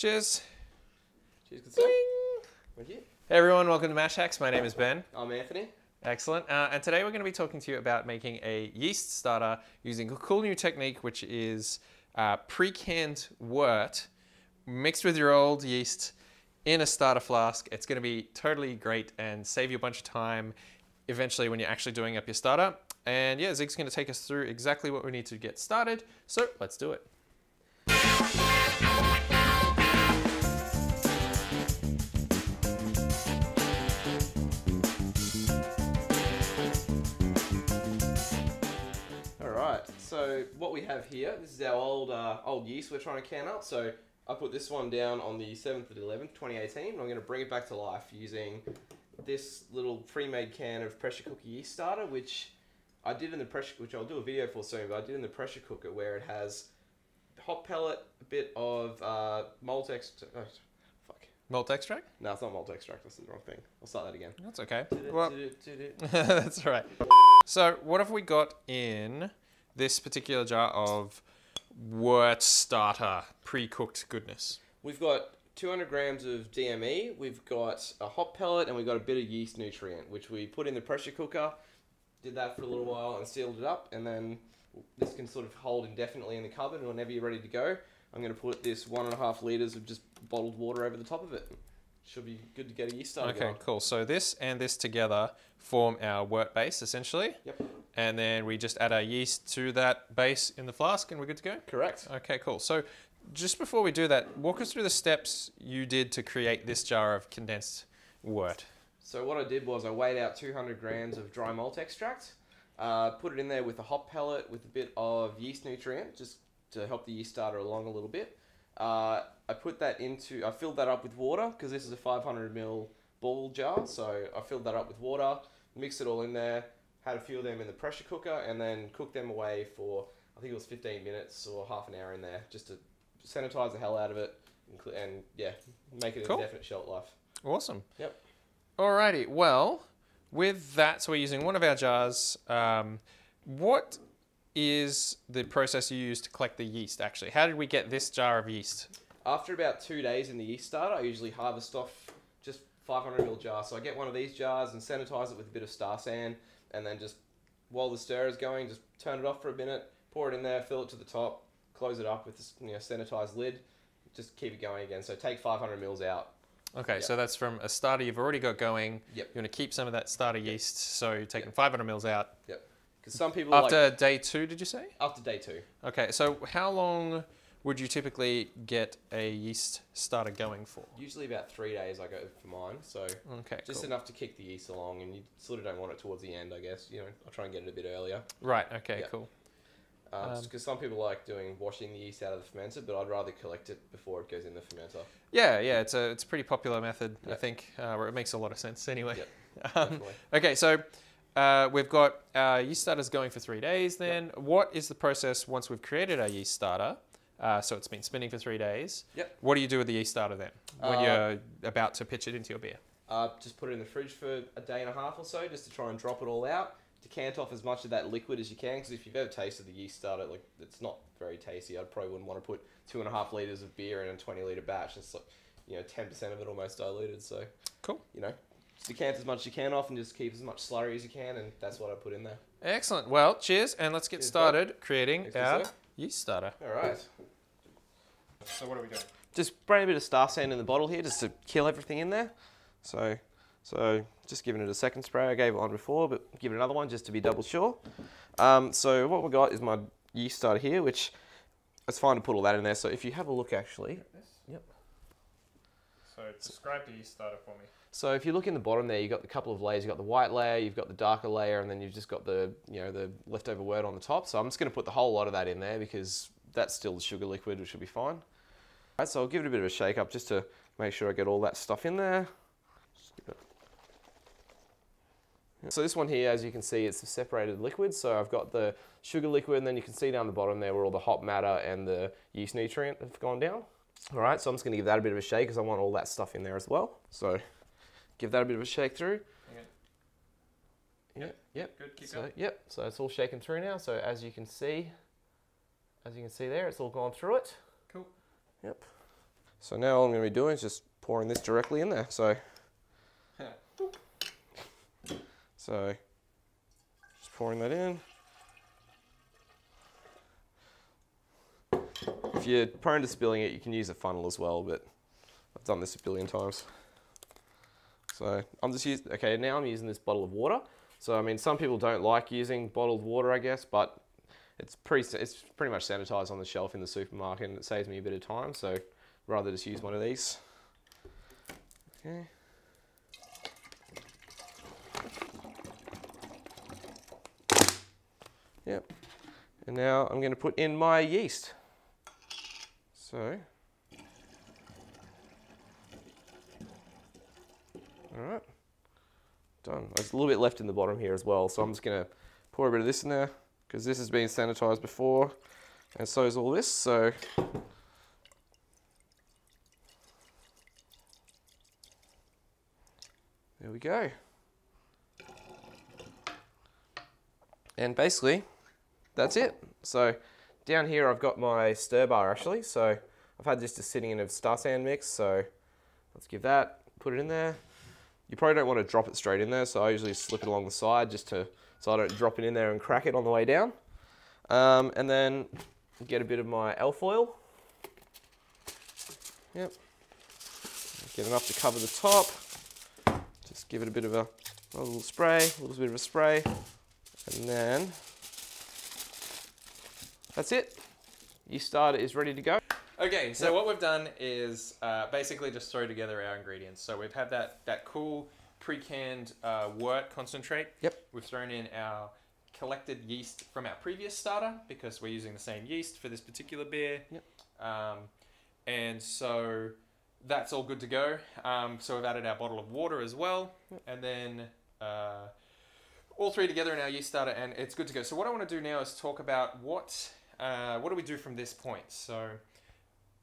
Cheers. Cheers, good sir. Thank you. Hey everyone, welcome to Mash Hacks. My name is Ben. I'm Anthony. Excellent. And today we're going to be talking to you about making a yeast starter using a cool new technique, which is pre-canned wort mixed with your old yeast in a starter flask. It's going to be totally great and save you a bunch of time eventually when you're actually doing up your starter. And yeah, Zig's going to take us through exactly what we need to get started. So let's do it. So what we have here, this is our old yeast we're trying to can up. So I put this one down on the 7th of the 11th, 2018. And I'm going to bring it back to life using this little pre-made can of pressure cooker yeast starter, which I did in the which I'll do a video for soon, but I did in the pressure cooker where it has hop pellet, a bit of malt extract. Oh, fuck. Malt extract? No, it's not malt extract. That's the wrong thing. I'll start that again. That's okay. Well, that's all right. So what have we got in this particular jar of wort starter pre-cooked goodness? We've got 200 grams of DME, we've got a hop pellet, and we've got a bit of yeast nutrient, which we put in the pressure cooker, did that for a little while and sealed it up, and then this can sort of hold indefinitely in the cupboard, and whenever you're ready to go, I'm going to put this 1.5 litres of just bottled water over the top of it. Should be good to get a yeast starter going. Okay, cool. So this and this together form our wort base, essentially. Yep. And then we just add our yeast to that base in the flask and we're good to go? Correct. Okay, cool. So just before we do that, walk us through the steps you did to create this jar of condensed wort. So what I did was I weighed out 200 grams of dry malt extract, put it in there with a hop pellet with a bit of yeast nutrient, just to help the yeast starter along a little bit. I put that I filled that up with water because this is a 500 ml ball jar. So I filled that up with water, mixed it all in there, had a few of them in the pressure cooker, and then cooked them away for, I think it was 15 minutes or half an hour in there, just to sanitize the hell out of it and yeah, make it an indefinite shelf life. Awesome. Yep. Alrighty, well, with that, so we're using one of our jars. What is the process you use to collect the yeast, actually? How did we get this jar of yeast? After about 2 days in the yeast starter, I usually harvest off just 500 ml jars. So I get one of these jars and sanitize it with a bit of star sand, and then just, while the stir is going, just turn it off for a minute, pour it in there, fill it to the top, close it up with this sanitized lid, just keep it going again. So take 500 ml out. Okay, so that's from a starter you've already got going. Yep. You want to keep some of that starter yeast, so you're taking 500 ml out. Yep. Because some people after day 2, did you say? After day 2. Okay, so how long would you typically get a yeast starter going for? Usually about 3 days I go for mine, so just enough to kick the yeast along, and you sort of don't want it towards the end, I guess. I'll try and get it a bit earlier. Right, okay, cool. Because some people like washing the yeast out of the fermenter, but I'd rather collect it before it goes in the fermenter. Yeah, it's a pretty popular method, I think, where it makes a lot of sense anyway. Yep, okay, so we've got our yeast starters going for 3 days then. Yep. What is the process once we've created our yeast starter? So it's been spinning for 3 days. Yep. What do you do with the yeast starter then, when you're about to pitch it into your beer? Just put it in the fridge for a day and a half or so, just to try and drop it all out. Decant off as much of that liquid as you can, because if you've ever tasted the yeast starter, it's not very tasty. I probably wouldn't want to put 2.5 litres of beer in a 20-litre batch. It's 10% of it almost diluted. So cool. Just decant as much as you can off and just keep as much slurry as you can, and that's what I put in there. Excellent. Well, cheers, and let's get started creating our yeast starter. All right. So what are we doing? Just spraying a bit of star sand in the bottle here, just to kill everything in there. So just giving it a second spray. I gave it one before, but give it another one just to be double sure. So what we got is my yeast starter here, which it's fine to put all that in there. So if you have a look, actually. Yep. So describe the yeast starter for me. So if you look in the bottom there, you've got the couple of layers. You've got the white layer, you've got the darker layer, and then you've just got the the leftover wort on the top. So I'm just going to put the whole lot of that in there because that's still the sugar liquid, which should be fine. All right, so I'll give it a bit of a shake up just to make sure I get all that stuff in there. So this one here, as you can see, it's a separated liquid. So I've got the sugar liquid, and then you can see down the bottom there where all the hop matter and the yeast nutrient have gone down. All right, so I'm just going to give that a bit of a shake because I want all that stuff in there as well. So give that a bit of a shake through. Okay. Yep. Good. Keep going. Yep. So it's all shaken through now. So as you can see there, it's all gone through it. Cool. Yep. So now all I'm going to be doing is just pouring this directly in there. So just pouring that in. If you're prone to spilling it, you can use a funnel as well, but I've done this a billion times. So I'm just using, okay, now I'm using this bottle of water. So I mean, some people don't like using bottled water, I guess, but it's pretty much sanitized on the shelf in the supermarket, and it saves me a bit of time. So I'd rather just use one of these. Okay. Yep. And now I'm going to put in my yeast. So, all right, done. There's a little bit left in the bottom here as well, so I'm just going to pour a bit of this in there because this has been sanitized before, and so is all this. So, there we go. And basically, that's it. So down here I've got my stir bar actually. So I've had this just sitting in a star sand mix. So let's give that, put it in there. You probably don't want to drop it straight in there. So I usually slip it along the side just so I don't drop it in there and crack it on the way down. And then get a bit of my alfoil. Yep. Get enough to cover the top. Just give it a bit of a little spray, a little bit of a spray. And then that's it. Yeast starter is ready to go. Okay, so what we've done is basically just throw together our ingredients. So we've had that cool pre-canned wort concentrate. Yep. We've thrown in our collected yeast from our previous starter because we're using the same yeast for this particular beer. Yep. And so that's all good to go. So we've added our bottle of water as well. Yep. And then all three together in our yeast starter, and it's good to go. So what I want to do now is talk about what do we do from this point? So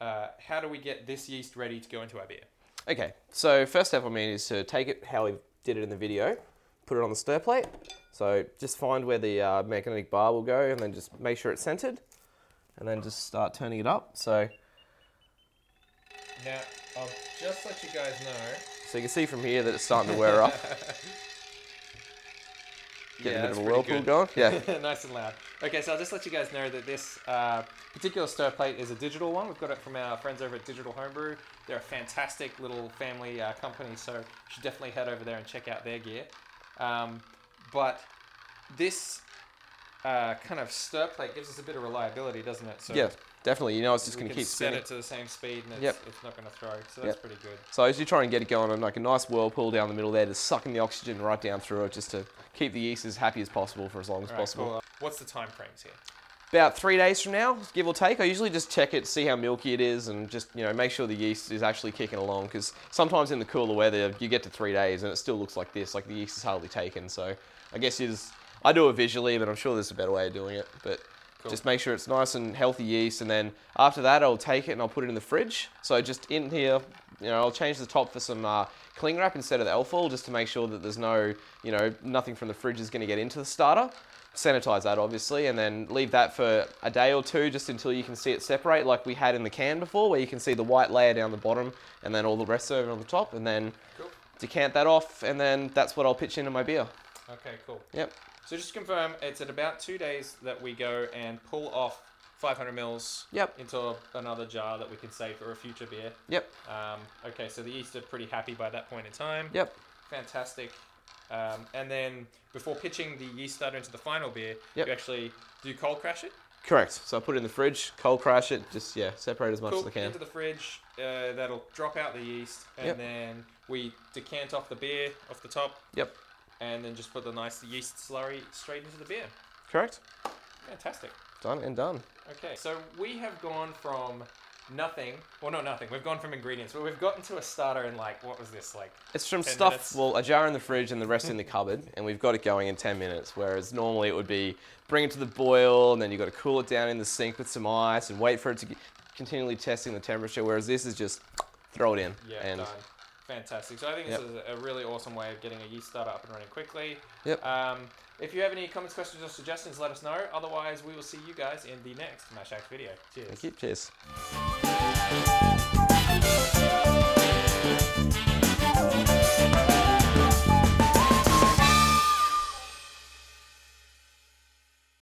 how do we get this yeast ready to go into our beer? Okay, so first step is to take it how we did it in the video, put it on the stir plate. So just find where the magnetic bar will go and then just make sure it's centered and then just start turning it up. So now I'll just let you guys know. So you can see from here that it's starting to wear up. Getting a bit of a whirlpool going. Yeah. Nice and loud. Okay, so I'll just let you guys know that this particular stir plate is a digital one. We've got it from our friends over at Digital Homebrew. They're a fantastic little family company, so you should definitely head over there and check out their gear. But this kind of stir plate gives us a bit of reliability, doesn't it? So yeah, definitely. You know, it's just going to keep spinning. spinning. Set it to the same speed, and it's not going to throw. So that's pretty good. So as you try and get it going on like a nice whirlpool down the middle there, just sucking the oxygen right down through it, just to keep the yeast as happy as possible for as long as possible. Cool. What's the time frames here? About 3 days from now, give or take. I usually just check it, see how milky it is, and just make sure the yeast is actually kicking along. Because sometimes in the cooler weather, you get to 3 days and it still looks like this, like the yeast is hardly taken. So I guess I do it visually, but I'm sure there's a better way of doing it. But just make sure it's nice and healthy yeast, and then after that, I'll take it and I'll put it in the fridge. So just in here, I'll change the top for some cling wrap instead of the alfoil, just to make sure that there's no, nothing from the fridge is going to get into the starter. Sanitize that obviously, and then leave that for a day or two just until you can see it separate, like we had in the can before, where you can see the white layer down the bottom and then all the rest of it on the top, and then decant that off, and then that's what I'll pitch into my beer. Okay, cool. Yep. So just to confirm, it's at about 2 days that we go and pull off 500 mils into another jar that we can save for a future beer. Yep. Okay, so the yeast are pretty happy by that point in time. Yep. Fantastic. And then before pitching the yeast starter into the final beer, you actually do cold crash it? Correct. So I put it in the fridge, cold crash it, just separate as much as I can. Into the fridge, that'll drop out the yeast, and then we decant off the beer off the top. Yep. And then just put the nice yeast slurry straight into the beer. Correct. Fantastic. Done and done. Okay, so we have gone from nothing, well not nothing, we've gone from ingredients, but we've gotten to a starter in what was this, It's from 10 stuff, minutes? well, a jar in the fridge and the rest in the cupboard, and we've got it going in 10 minutes, whereas normally it would be bring it to the boil, and then you've got to cool it down in the sink with some ice, and wait for it to continually testing the temperature, whereas this is just throw it in. Yeah, done. Fantastic. So I think this is a really awesome way of getting a yeast starter up and running quickly. Yep. If you have any comments, questions, or suggestions, let us know. Otherwise, we will see you guys in the next Mash Act video. Cheers. Thank you. Cheers.